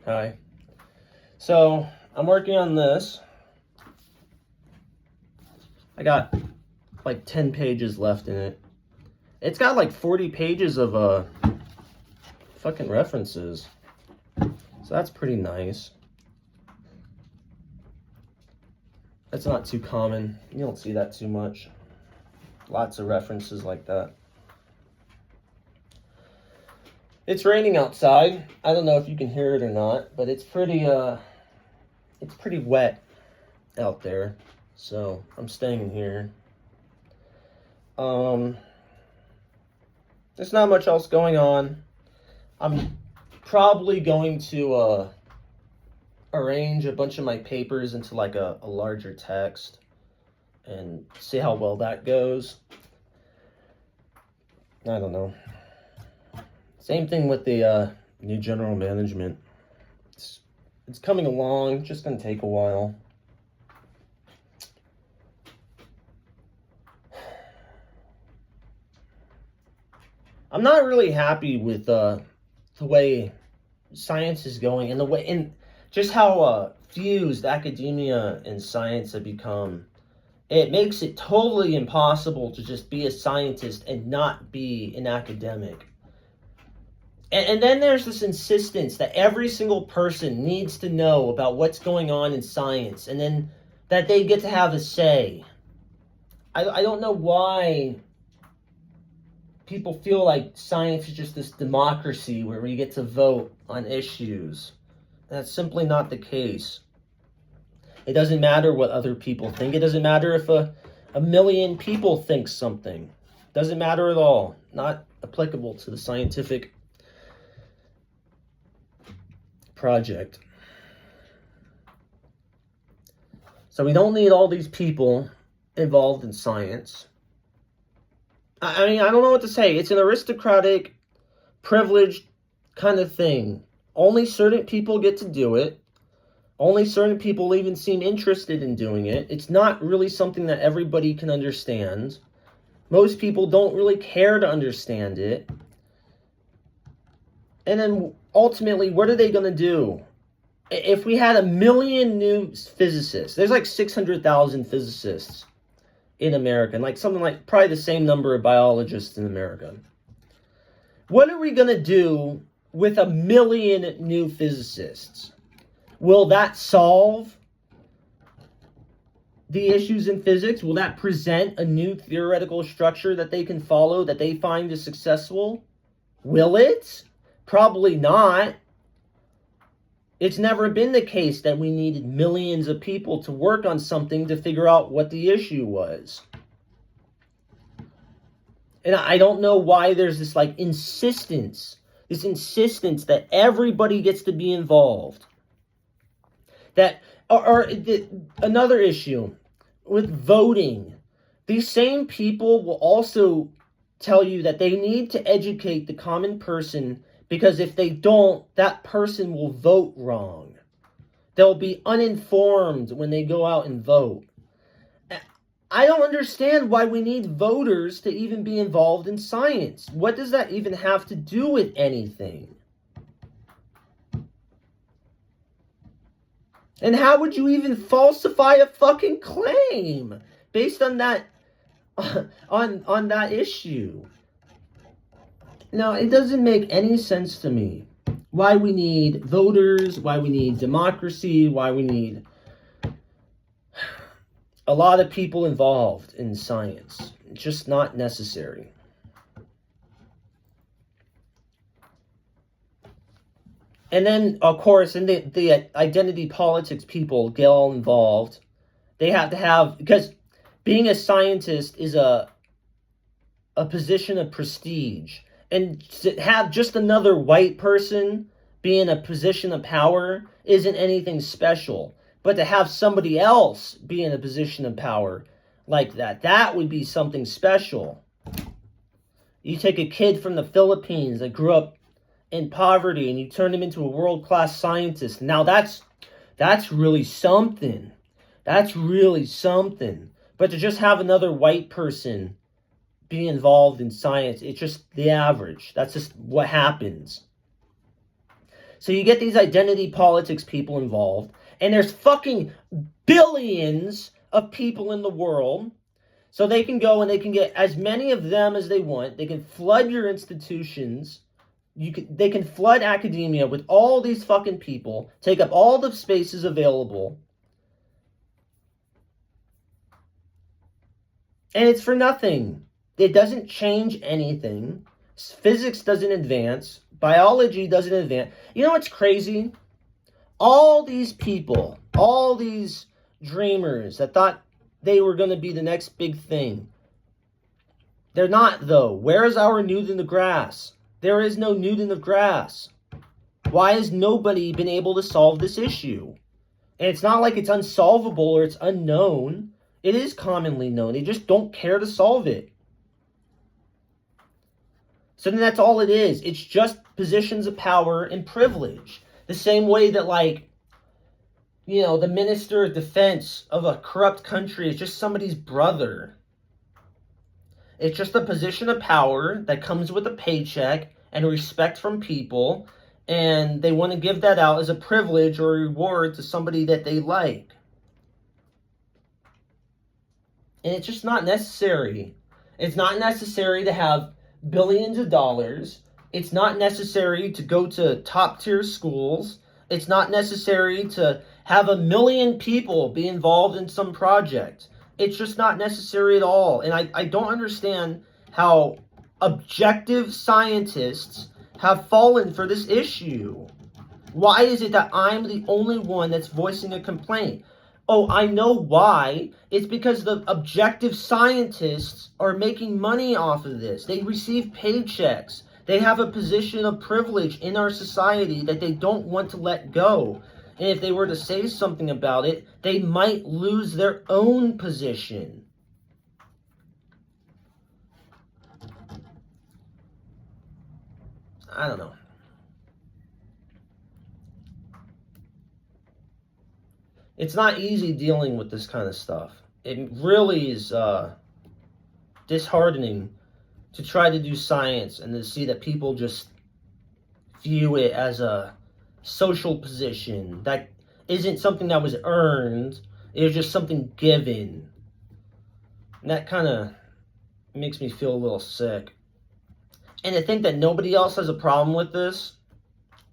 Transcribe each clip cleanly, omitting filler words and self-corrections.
Hi. So I'm working on this. I got like 10 pages left in it. It's got like 40 pages of fucking references. So that's pretty nice. That's not too common. You don't see that too much. Lots of references like that. It's raining outside. I don't know if you can hear it or not, but it's pretty wet out there. So I'm staying in here. There's not much else going on. I'm probably going to arrange a bunch of my papers into like a larger text and see how well that goes. I don't know. Same thing with the new general management. It's coming along, just gonna take a while. I'm not really happy with the way science is going and just how fused academia and science have become. It makes it totally impossible to just be a scientist and not be an academic. And then there's this insistence that every single person needs to know about what's going on in science, and then that they get to have a say. I don't know why people feel like science is just this democracy where we get to vote on issues. That's simply not the case. It doesn't matter what other people think. It doesn't matter if a million people think something. It doesn't matter at all. Not applicable to the scientific project. So we don't need all these people involved in science. I mean, I don't know what to say. It's an aristocratic, privileged kind of thing. Only certain people get to do it. Only certain people even seem interested in doing it. It's not really something that everybody can understand. Most people don't really care to understand it. And then ultimately, what are they going to do? If we had 1 million new physicists, there's like 600,000 physicists in America, and like something like probably the same number of biologists in America. What are we going to do with 1 million new physicists? Will that solve the issues in physics? Will that present a new theoretical structure that they can follow that they find is successful? Will it? Probably not. It's never been the case that we needed millions of people to work on something to figure out what the issue was. And I don't know why there's this like insistence that everybody gets to be involved. Another issue with voting. These same people will also tell you that they need to educate the common person, because if they don't, that person will vote wrong. They'll be uninformed when they go out and vote. I don't understand why we need voters to even be involved in science. What does that even have to do with anything? And how would you even falsify a fucking claim based on that on that issue? No, it doesn't make any sense to me. Why we need voters, why we need democracy, why we need a lot of people involved in science. It's just not necessary. And then, of course, and the identity politics people get all involved. They have to have, because being a scientist is a position of prestige. And to have just another white person be in a position of power isn't anything special. But to have somebody else be in a position of power like that would be something special. You take a kid from the Philippines that grew up in poverty and you turn him into a world-class scientist. Now that's really something. That's really something. But to just have another white person be involved in science, it's just the average. That's just what happens. So you get these identity politics people involved, and there's fucking billions of people in the world. So they can go and they can get as many of them as they want. They can flood your institutions. They can flood academia with all these fucking people, take up all the spaces available. And it's for nothing. It doesn't change anything. Physics doesn't advance. Biology doesn't advance. You know what's crazy? All these people, all these dreamers that thought they were going to be the next big thing. They're not, though. Where is our Newton of grass? There is no Newton of grass. Why has nobody been able to solve this issue? And it's not like it's unsolvable or it's unknown. It is commonly known. They just don't care to solve it. So then that's all it is. It's just positions of power and privilege. The same way that, like, you know, the minister of defense of a corrupt country is just somebody's brother. It's just a position of power that comes with a paycheck and respect from people, and they want to give that out as a privilege or a reward to somebody that they like. And it's just not necessary. It's not necessary to have billions of dollars. It's not necessary to go to top tier schools. It's not necessary to have 1 million people be involved in some project. It's just not necessary at all. And I don't understand how objective scientists have fallen for this issue. Why is it that I'm the only one that's voicing a complaint? Oh, I know why. It's because the objective scientists are making money off of this. They receive paychecks. They have a position of privilege in our society that they don't want to let go. And if they were to say something about it, they might lose their own position. I don't know. It's not easy dealing with this kind of stuff. It really is disheartening to try to do science and to see that people just view it as a social position that isn't something that was earned. It was just something given. And that kind of makes me feel a little sick. And to think that nobody else has a problem with this,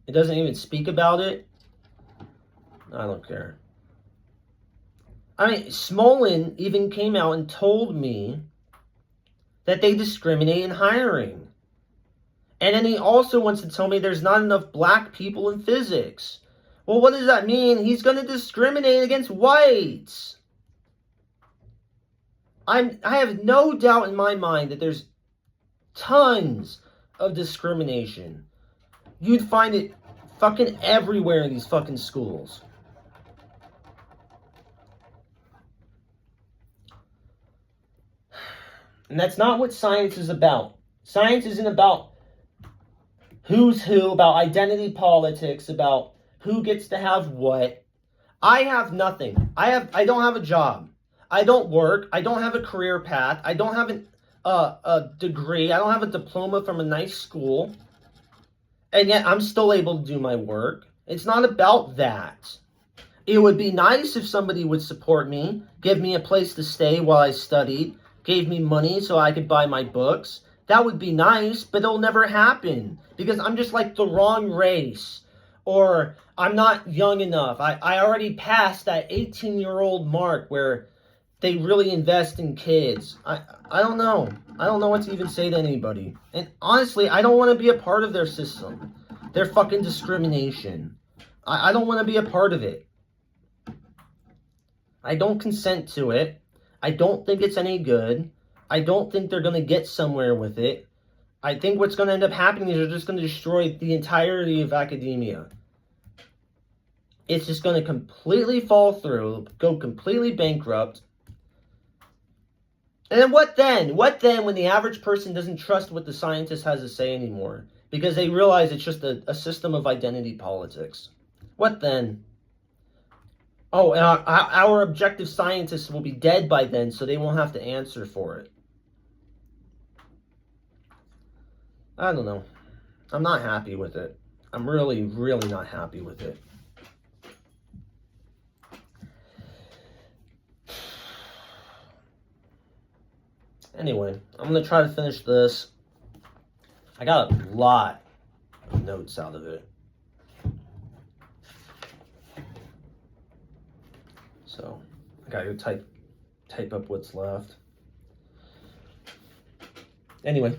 it doesn't even speak about it, I don't care. I mean, Smolin even came out and told me that they discriminate in hiring. And then he also wants to tell me there's not enough black people in physics. Well, what does that mean? He's going to discriminate against whites. I have no doubt in my mind that there's tons of discrimination. You'd find it fucking everywhere in these fucking schools. And that's not what science is about. Science isn't about who's who, about identity politics, about who gets to have what. I have nothing. I don't have a job. I don't work. I don't have a career path. I don't have a degree. I don't have a diploma from a nice school. And yet I'm still able to do my work. It's not about that. It would be nice if somebody would support me, give me a place to stay while I studied, gave me money so I could buy my books. That would be nice, but it'll never happen because I'm just like the wrong race, or I'm not young enough. I already passed that 18-year-old mark where they really invest in kids. I don't know. I don't know what to even say to anybody. And honestly, I don't want to be a part of their system. Their fucking discrimination. I don't want to be a part of it. I don't consent to it. I don't think it's any good. I don't think they're going to get somewhere with it. I think what's going to end up happening is they're just going to destroy the entirety of academia. It's just going to completely fall through, go completely bankrupt. And then what then? What then when the average person doesn't trust what the scientist has to say anymore? Because they realize it's just a system of identity politics. What then? Oh, and our objective scientists will be dead by then, so they won't have to answer for it. I don't know. I'm not happy with it. I'm really, really not happy with it. Anyway, I'm going to try to finish this. I got a lot of notes out of it. So I got to type up what's left. Anyway,